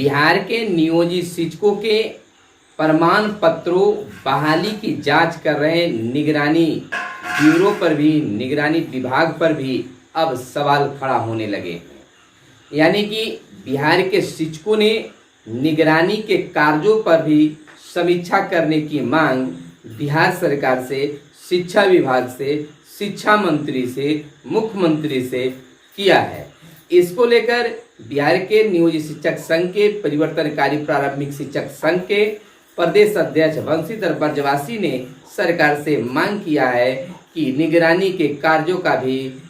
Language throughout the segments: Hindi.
बिहार के नियोजित शिक्षकों के प्रमाण पत्रों बहाली की जांच कर रहे निगरानी ब्यूरो पर भी, निगरानी विभाग पर भी अब सवाल खड़ा होने लगे हैं। यानी कि बिहार के शिक्षकों ने निगरानी के कार्यों पर भी समीक्षा करने की मांग बिहार सरकार से, शिक्षा विभाग से, शिक्षा मंत्री से, मुख्यमंत्री से किया है। इसको लेकर बिहार के नियोजित शिक्षक संघ के, परिवर्तनकारी प्रारंभिक शिक्षक संघ के प्रदेश अध्यक्ष बंशीधर ब्रजवासी ने सरकार से मांग किया है कि निगरानी के कार्यों का भी,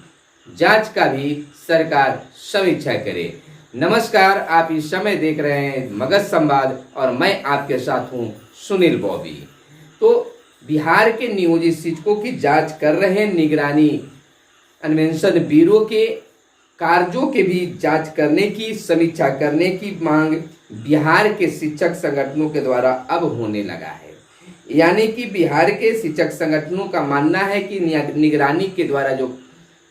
जांच का भी सरकार समीक्षा करे। नमस्कार, आप इस समय देख रहे हैं मगध संवाद और मैं आपके साथ हूं सुनील बॉबी। तो बिहार के नियोजित शिक्षकों की जांच कर रहे निगरानी अन्वेषण ब्यूरो के कार्यों के भी जांच करने की, समीक्षा करने की मांग बिहार के शिक्षक संगठनों के द्वारा अब होने लगा है। यानी कि बिहार के शिक्षक संगठनों का मानना है कि निगरानी के द्वारा जो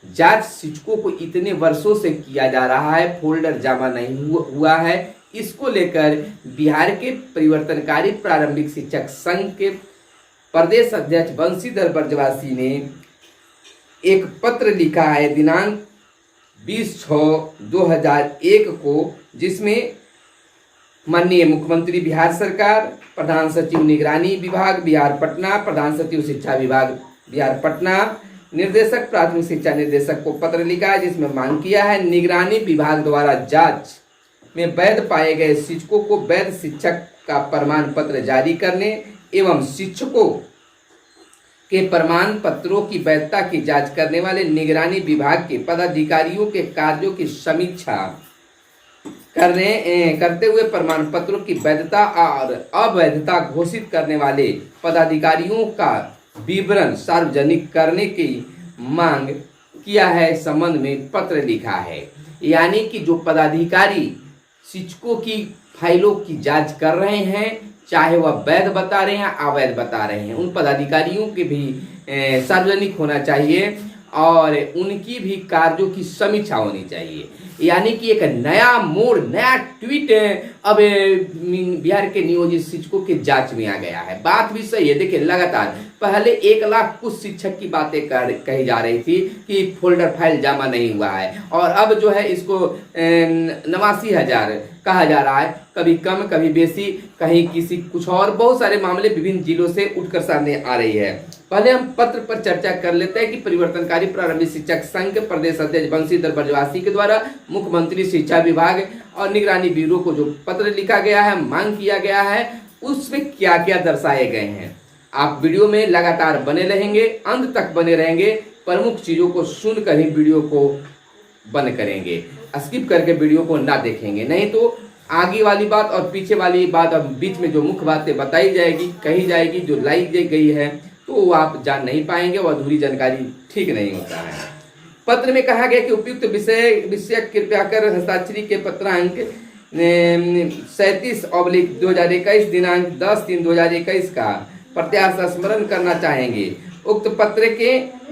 जांच शिक्षकों को इतने वर्षों से किया जा रहा है, फोल्डर जमा नहीं हुआ है, इसको लेकर बिहार के परिवर्तनकारी प्रारंभिक शिक्षक संघ के प्रदेश अध्यक्ष बंशीधर ब्रजवासी ने एक पत्र लिखा है दिनांक 20/6/2001 को, जिसमें माननीय मुख्यमंत्री बिहार सरकार, प्रधान सचिव निगरानी विभाग बिहार पटना, प्रधान सचिव शिक्षा विभाग बिहार पटना, निर्देशक प्राथमिक शिक्षा निर्देशक को पत्र लिखा है, जिसमें मांग किया है निगरानी विभाग द्वारा जांच में वैध पाए गए शिक्षकों को वैध शिक्षक का प्रमाण पत्र जारी करने एवं शिक्षकों के प्रमाण पत्रों की वैधता की जांच करने वाले निगरानी विभाग के पदाधिकारियों के कार्यों की समीक्षा करते हुए प्रमाण पत्रों की वैधता और अवैधता घोषित करने वाले पदाधिकारियों का विवरण सार्वजनिक करने की मांग किया है। संबंध में पत्र लिखा है। यानी कि जो पदाधिकारी शिक्षकों की फाइलों की जांच कर रहे हैं, चाहे वह वैध बता रहे हैं, अवैध बता रहे हैं, उन पदाधिकारियों के भी सार्वजनिक होना चाहिए और उनकी भी कार्यों की समीक्षा होनी चाहिए। यानी कि एक नया मोड़, नया ट्वीट अब बिहार के नियोजित शिक्षकों की जांच में आ गया है। बात भी सही है। देखिए, लगातार पहले 1 लाख कुछ शिक्षक की बातें कही जा रही थी कि फोल्डर फाइल जमा नहीं हुआ है, और अब जो है इसको 89,000 कहा जा रहा है, कभी कम कभी बेसी, कहीं किसी कुछ और, बहुत सारे मामले विभिन्न जिलों से उठकर सामने आ रही है। पहले हम पत्र पर चर्चा कर लेते हैं कि परिवर्तनकारी प्रारंभिक शिक्षक संघ के प्रदेश अध्यक्ष बंशीधर ब्रजवासी के द्वारा मुख्यमंत्री, शिक्षा विभाग और निगरानी ब्यूरो को जो पत्र लिखा गया है, मांग किया गया है, उसमें क्या क्या दर्शाए गए हैं। आप वीडियो में लगातार बने रहेंगे, अंत तक बने रहेंगे, प्रमुख चीजों को सुनकर ही वीडियो को बंद करेंगे, स्किप करके वीडियो को ना देखेंगे, नहीं तो आगे वाली बात और पीछे वाली बात और बीच में जो मुख्य बातें बताई जाएगी, कही जाएगी, जो लाई गई है, तो वो आप जान नहीं पाएंगे, वो अधूरी जानकारी ठीक नहीं होता है। पत्र में कहा गया कि उपयुक्त विषय कृपया कर हस्ताक्षरी के पत्रांक 37/2021 दिनांक 10/3/2021 का प्रत्याशा स्मरण करना चाहेंगे। उक्त पत्र के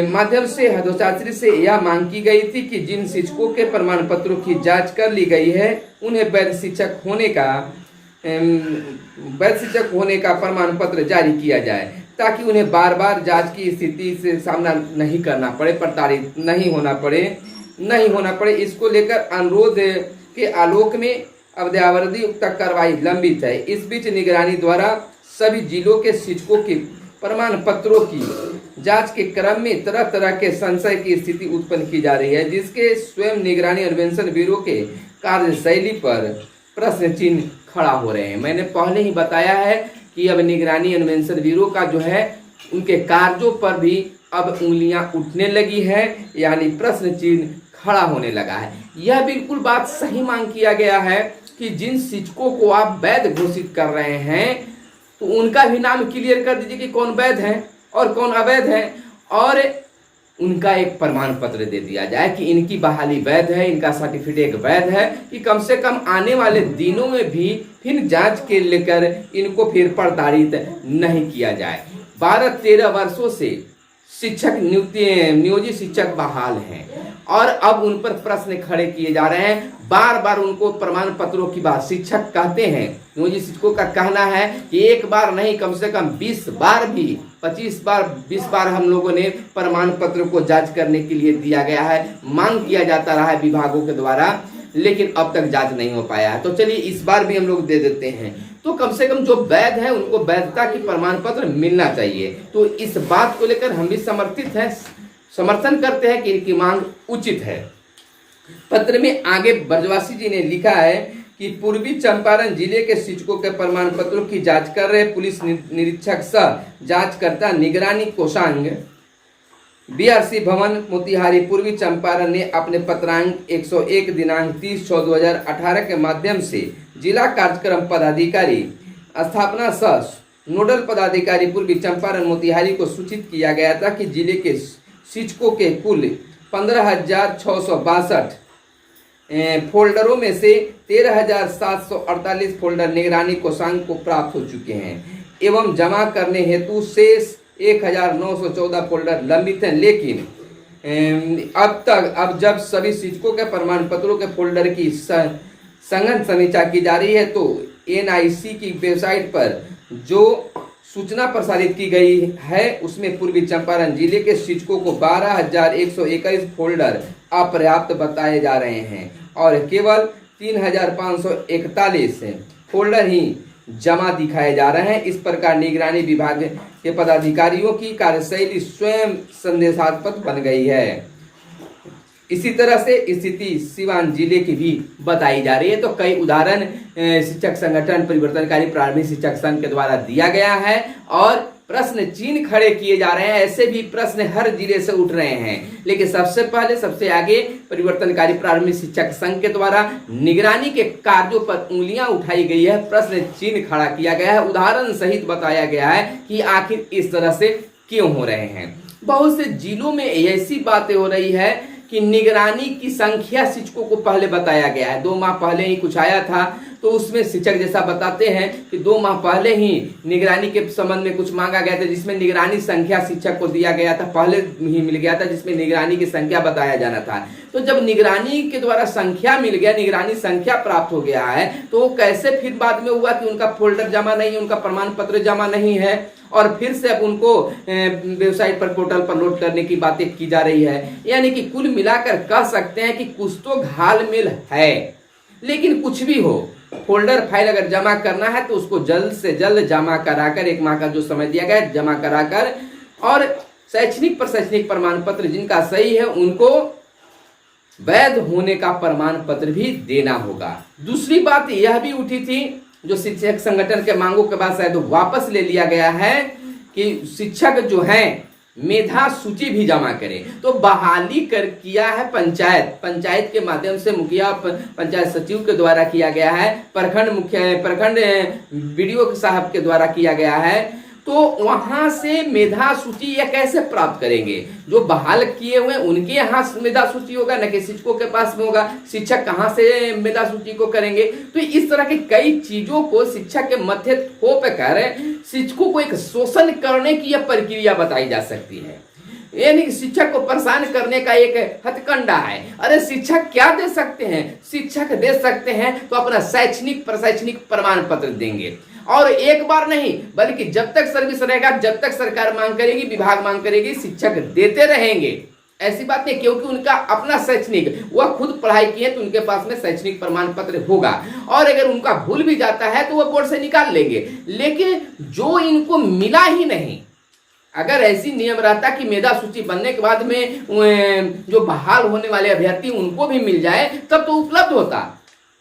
माध्यम से हस्ताक्षरी से यह मांग की गई थी कि जिन शिक्षकों के प्रमाण पत्रों की जांच कर ली गई है, उन्हें वैध शिक्षक होने का प्रमाण पत्र जारी किया जाए, ताकि उन्हें बार बार जांच की स्थिति से सामना नहीं करना पड़े, प्रताड़ित नहीं होना पड़े। इसको लेकर अनुरोध के आलोक में अवधि उक्त कार्रवाई लंबित है। इस बीच निगरानी द्वारा सभी जिलों के शिक्षकों के प्रमाण पत्रों की जांच के क्रम में तरह तरह के संशय की स्थिति उत्पन्न की जा रही है, जिसके स्वयं निगरानी अन्वेषण ब्यूरो के कार्यशैली पर प्रश्न चिन्ह खड़ा हो रहे हैं। मैंने पहले ही बताया है कि अब निगरानी अन्वेषण ब्यूरो का जो है, उनके कार्यों पर भी अब उंगलियां उठने लगी है, यानी प्रश्न चिन्ह खड़ा होने लगा है। यह बिल्कुल बात सही मांग किया गया है कि जिन शिक्षकों को आप वैध घोषित कर रहे हैं, तो उनका भी नाम क्लियर कर दीजिए कि कौन वैध है और कौन अवैध है, और उनका एक प्रमाण पत्र दे दिया जाए कि इनकी बहाली वैध है, इनका सर्टिफिकेट वैध है, कि कम से कम आने वाले दिनों में भी फिर जांच के लेकर इनको फिर प्रताड़ित नहीं किया जाए। 12-13 वर्षों से शिक्षक नियोजित शिक्षक बहाल हैं और अब उन पर प्रश्न खड़े किए जा रहे हैं। बार बार उनको प्रमाण पत्रों की बात शिक्षक कहते हैं, नियोजित शिक्षकों का कहना है कि एक बार नहीं कम से कम 20 बार भी 25 बार 20 बार हम लोगों ने प्रमाण पत्र को जांच करने के लिए दिया गया है, मांग किया जाता रहा है विभागों के द्वारा, लेकिन अब तक जांच नहीं हो पाया है। तो चलिए इस बार भी हम लोग दे देते हैं। तो कम से कम जो वैध है उनको वैधता की प्रमाण पत्र मिलना चाहिए। तो इस बात को लेकर हम भी समर्थन करते हैं कि इनकी मांग उचित है। पत्र में आगे ब्रजवासी जी ने लिखा है कि पूर्वी चंपारण जिले के शिक्षकों के प्रमाण पत्रों की जांच कर रहे पुलिस निरीक्षक सह जांचकर्ता निगरानी कोषांग बीआरसी भवन मोतिहारी पूर्वी चंपारण ने अपने पत्रांक 101 दिनांक 30/6/2018 के माध्यम से जिला कार्यक्रम पदाधिकारी स्थापना सह नोडल पदाधिकारी पूर्वी चंपारण मोतिहारी को सूचित किया गया था कि जिले के शिक्षकों के कुल 15,662 फोल्डरों में से 13,748 फोल्डर निगरानी कोषांग को प्राप्त हो चुके हैं एवं जमा करने हेतु शेष 1,914 फोल्डर लंबित हैं। लेकिन अब जब सभी शिक्षकों के प्रमाण पत्रों के फोल्डर की संगत समीक्षा की जा रही है तो एनआईसी की वेबसाइट पर जो सूचना प्रसारित की गई है उसमें पूर्वी चंपारण जिले के शिक्षकों को 12,121 फोल्डर अपर्याप्त बताए जा रहे हैं और केवल 3,541 फोल्डर ही जमा दिखाए जा रहे हैं। इस प्रकार निगरानी विभाग के पदाधिकारियों की कार्यशैली स्वयं संदेशात्मक बन गई है। इसी तरह से स्थिति सिवान जिले की भी बताई जा रही है। तो कई उदाहरण शिक्षक संगठन परिवर्तनकारी प्रारंभिक शिक्षक संघ के द्वारा दिया गया है और प्रश्न चिन्ह खड़े किए जा रहे हैं। ऐसे भी प्रश्न हर जिले से उठ रहे हैं, लेकिन सबसे पहले सबसे आगे परिवर्तनकारी प्रारंभिक शिक्षक संघ के द्वारा निगरानी के कार्यों पर उंगलियां उठाई गई है, प्रश्न चिन्ह खड़ा किया गया है, उदाहरण सहित बताया गया है कि आखिर इस तरह से क्यों हो रहे हैं। बहुत से जिलों में ऐसी बातें हो रही है कि निगरानी की संख्या शिक्षकों को पहले बताया गया है। 2 माह पहले ही कुछ आया था तो उसमें शिक्षक जैसा बताते हैं कि 2 माह पहले ही निगरानी के संबंध में कुछ मांगा गया था जिसमें निगरानी संख्या शिक्षक को दिया गया था, पहले ही मिल गया था जिसमें निगरानी की संख्या बताया जाना था। तो जब निगरानी के द्वारा संख्या मिल गया, निगरानी संख्या प्राप्त हो गया है, तो कैसे फिर बाद में हुआ कि उनका फोल्डर जमा नहीं है, उनका प्रमाण पत्र जमा नहीं है और फिर से अब उनको वेबसाइट पर पोर्टल पर लोड करने की बातें की जा रही है। यानी कि कुल मिलाकर कह सकते हैं कि कुछ तो घालमेल है। लेकिन कुछ भी हो, फोल्डर फाइल अगर जमा करना है तो उसको जल्द से जल्द जमा कराकर 1 माह का जो समय दिया गया है जमा कराकर और शैक्षणिक प्रशैक्षणिक प्रमाण पत्र जिनका सही है उनको वैध होने का प्रमाण पत्र भी देना होगा। दूसरी बात यह भी उठी थी जो शिक्षक संगठन के मांगों के बाद शायद वापस ले लिया गया है कि शिक्षक जो हैं मेधा सूची भी जमा करें। तो बहाली किया है पंचायत के माध्यम से मुखिया पंचायत सचिव के द्वारा किया गया है, प्रखंड बीडीओ साहब के द्वारा किया गया है। तो वहां से मेधा सूची या कैसे प्राप्त करेंगे? जो बहाल किए हुए उनके यहाँ मेधा सूची होगा, न कि शिक्षकों के पास में होगा। शिक्षक कहाँ से मेधा सूची को करेंगे? तो इस तरह की कई चीजों को शिक्षक के मध्य थोप कर शिक्षकों को एक शोषण करने की यह प्रक्रिया बताई जा सकती है। यानी शिक्षक को परेशान करने का एक हथकंडा है। अरे शिक्षक क्या दे सकते हैं? शिक्षक दे सकते हैं तो अपना शैक्षणिक प्रशैक्षणिक प्रमाण पत्र देंगे और एक बार नहीं बल्कि जब तक सर्विस रहेगा, जब तक सरकार मांग करेगी, विभाग मांग करेगी, शिक्षक देते रहेंगे। ऐसी बात नहीं, क्योंकि उनका अपना शैक्षणिक वह खुद पढ़ाई किए तो उनके पास में शैक्षणिक प्रमाण पत्र होगा और अगर उनका भूल भी जाता है तो वह बोर्ड से निकाल लेंगे। लेकिन जो इनको मिला ही नहीं, अगर ऐसी नियम रहता कि मेधा सूची बनने के बाद में जो बहाल होने वाले अभ्यर्थी उनको भी मिल जाए तब तो उपलब्ध होता।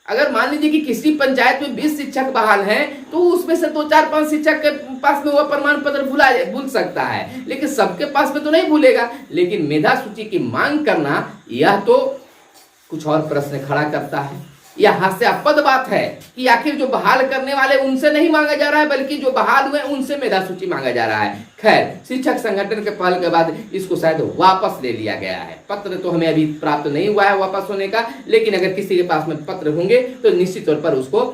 अगर मान लीजिए कि किसी पंचायत में 20 शिक्षक बहाल हैं तो उसमें से 2, 4, 5 शिक्षक के पास में वह प्रमाण पत्र भूल सकता है, लेकिन सबके पास में तो नहीं भूलेगा। लेकिन मेधा सूची की मांग करना यह तो कुछ और प्रश्न खड़ा करता है। यह हास्यास्पद बात है कि आखिर जो बहाल करने वाले उनसे नहीं मांगा जा रहा है बल्कि जो बहाल हुए उनसे मेधा सूची मांगा जा रहा है। खैर, शिक्षक संगठन के पहल के बाद इसको शायद वापस ले लिया गया है। पत्र तो हमें अभी प्राप्त नहीं हुआ है वापस होने का, लेकिन अगर किसी के पास में पत्र होंगे तो निश्चित तौर पर उसको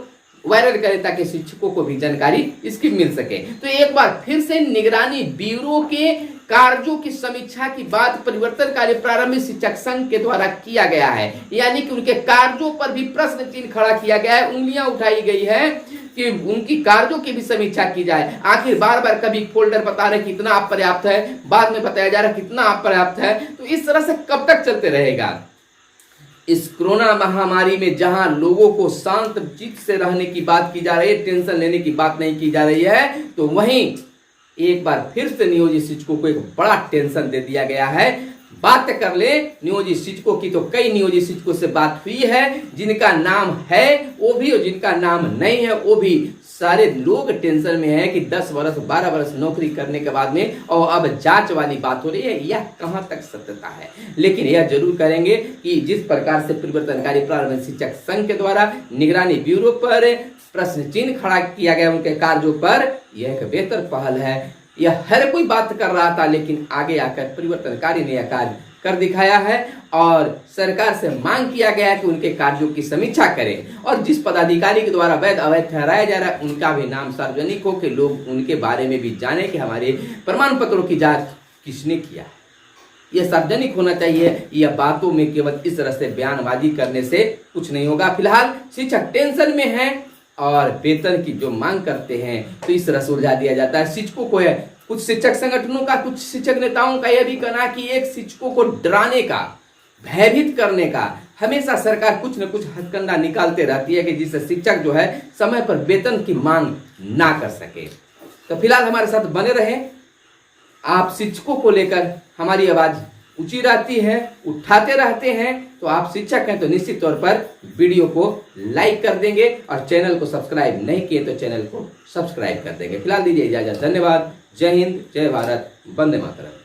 वायरल करें ताकि शिक्षकों को भी जानकारी इसकी मिल सके। तो एक बार फिर से निगरानी ब्यूरो के कार्यों की समीक्षा की बात परिवर्तनकारी प्रारंभिक शिक्षक संघ के द्वारा किया गया है, यानी कि उनके कार्यों पर भी प्रश्न चिन्ह खड़ा किया गया है, उंगलियां उठाई गई है कि उनकी कार्यों की भी समीक्षा की जाए। आखिर बार बार कभी फोल्डर बता रहे कितना आप पर्याप्त है, बाद में बताया जा रहा है कितना आप पर्याप्त है, तो इस तरह से कब तक चलते रहेगा। इस कोरोना महामारी में जहां लोगों को शांत चित्त से रहने की बात की जा रही है, टेंशन लेने की बात नहीं की जा रही है, तो वहीं एक बार फिर से नियोजित शिक्षकों को एक बड़ा टेंशन दे दिया गया है। बात कर ले नियोजित शिक्षकों की, तो कई नियोजित शिक्षकों से बात हुई है, जिनका नाम है वो भी और जिनका नाम नहीं है वो भी। सारे लोग टेंशन में है कि 10 वर्ष 12 वर्ष नौकरी करने के बाद में और अब जांच वाली बात हो रही है, यह कहां तक सत्यता है। लेकिन यह जरूर करेंगे कि जिस प्रकार से परिवर्तनकारी प्रारंभिक शिक्षक संघ के द्वारा निगरानी ब्यूरो पर प्रश्न चिन्ह खड़ा किया गया उनके कार्यों पर, यह एक बेहतर पहल है। यह हर कोई बात कर रहा था, लेकिन आगे आकर परिवर्तनकारी ने यह कार्य कर दिखाया है और सरकार से मांग किया गया कि उनके कार्यों की समीक्षा करें और जिस पदाधिकारी के द्वारा वैध अवैध ठहराया जा रहा है उनका भी नाम सार्वजनिक हो कि लोग उनके बारे में भी जाने कि हमारे प्रमाण पत्रों की जांच किसने किया। यह सार्वजनिक होना चाहिए। यह बातों में केवल इस तरह से बयानबाजी करने से कुछ नहीं होगा। फिलहाल शिक्षक टेंशन में है और वेतन की जो मांग करते हैं तो इस तरह से उलझा दिया जाता है शिक्षकों को। है कुछ शिक्षक संगठनों का, कुछ शिक्षक नेताओं का यह भी कहना कि एक शिक्षकों को डराने का, भयभीत करने का हमेशा सरकार कुछ न कुछ हथकंडा निकालते रहती है कि जिससे शिक्षक जो है समय पर वेतन की मांग ना कर सके। तो फिलहाल हमारे साथ बने रहें। आप शिक्षकों को लेकर हमारी आवाज ऊंची रहती है, उठाते रहते हैं, तो आप शिक्षक हैं तो निश्चित तौर पर वीडियो को लाइक कर देंगे और चैनल को सब्सक्राइब नहीं किए तो चैनल को सब्सक्राइब कर देंगे। फिलहाल दीजिए इजाजत। धन्यवाद। जय हिंद, जय भारत, वंदे मातरम।